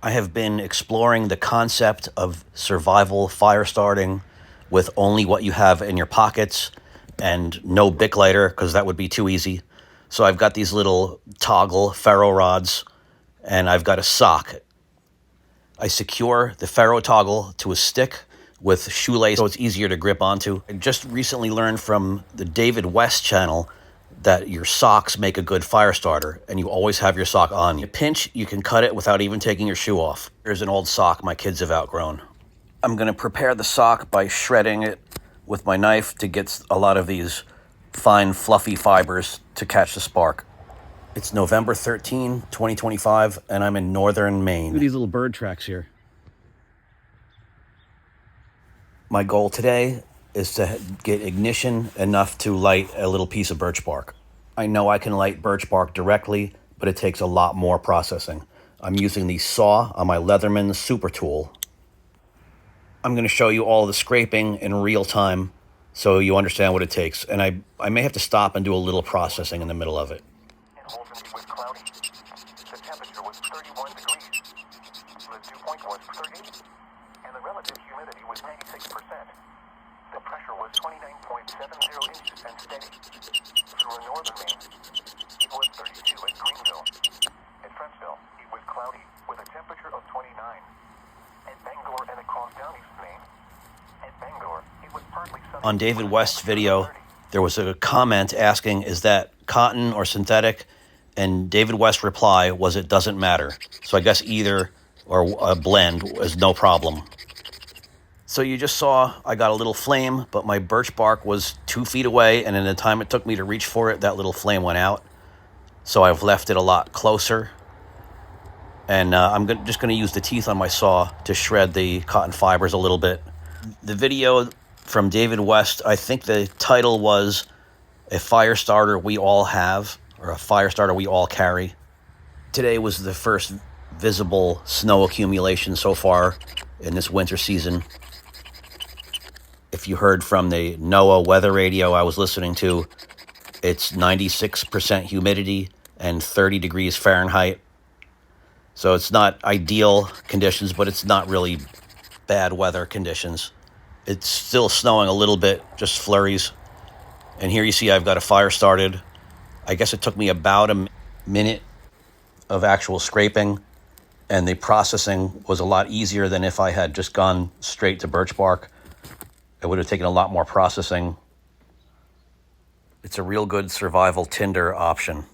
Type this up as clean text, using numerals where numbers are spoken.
I have been exploring the concept of survival fire starting with only what you have in your pockets and no Bic lighter, because that would be too easy. So I've got these little toggle ferro rods, and I've got a sock. I secure the ferro toggle to a stick with shoelace so it's easier to grip onto. I just recently learned from the David West channel that your socks make a good fire starter, and you always have your sock on. You pinch, you can cut it without even taking your shoe off. Here's an old sock my kids have outgrown. I'm gonna prepare the sock by shredding it with my knife to get a lot of these fine, fluffy fibers to catch the spark. It's November 13, 2025, and I'm in northern Maine. Look at these little bird tracks here. My goal today is to get ignition enough to light a little piece of birch bark. I know I can light birch bark directly, but it takes a lot more processing. I'm using the saw on my Leatherman super tool. I'm going to show you all the scraping in real time so you understand what it takes. And I may have to stop and do a little processing in the middle of it. It was cloudy. The temperature was 31 degrees. The dew point was 30, and the relative humidity was 96%. The pressure was 29.70 inches and steady. Through northern Maine, it was 32 at Greenville. At Frenchville, it was cloudy with a temperature of 29. At Bangor and across down East Maine, at Bangor, it was partly sunny. On David West's video, there was a comment asking, is that cotton or synthetic? And David West's reply was, it doesn't matter. So I guess either or a blend is no problem. So you just saw I got a little flame, but my birch bark was 2 feet away, and in the time it took me to reach for it, that little flame went out. So I've left it a lot closer. And I'm just going to use the teeth on my saw to shred the cotton fibers a little bit. The video from David West, I think the title was A Fire Starter We All Have, or A Fire Starter We All Carry. Today was the first visible snow accumulation so far in this winter season. If you heard from the NOAA weather radio I was listening to, it's 96% humidity and 30 degrees Fahrenheit. So it's not ideal conditions, but it's not really bad weather conditions. It's still snowing a little bit, just flurries. And here you see I've got a fire started. I guess it took me about a minute of actual scraping, and the processing was a lot easier than if I had just gone straight to birch bark. It would have taken a lot more processing. It's a real good survival tinder option.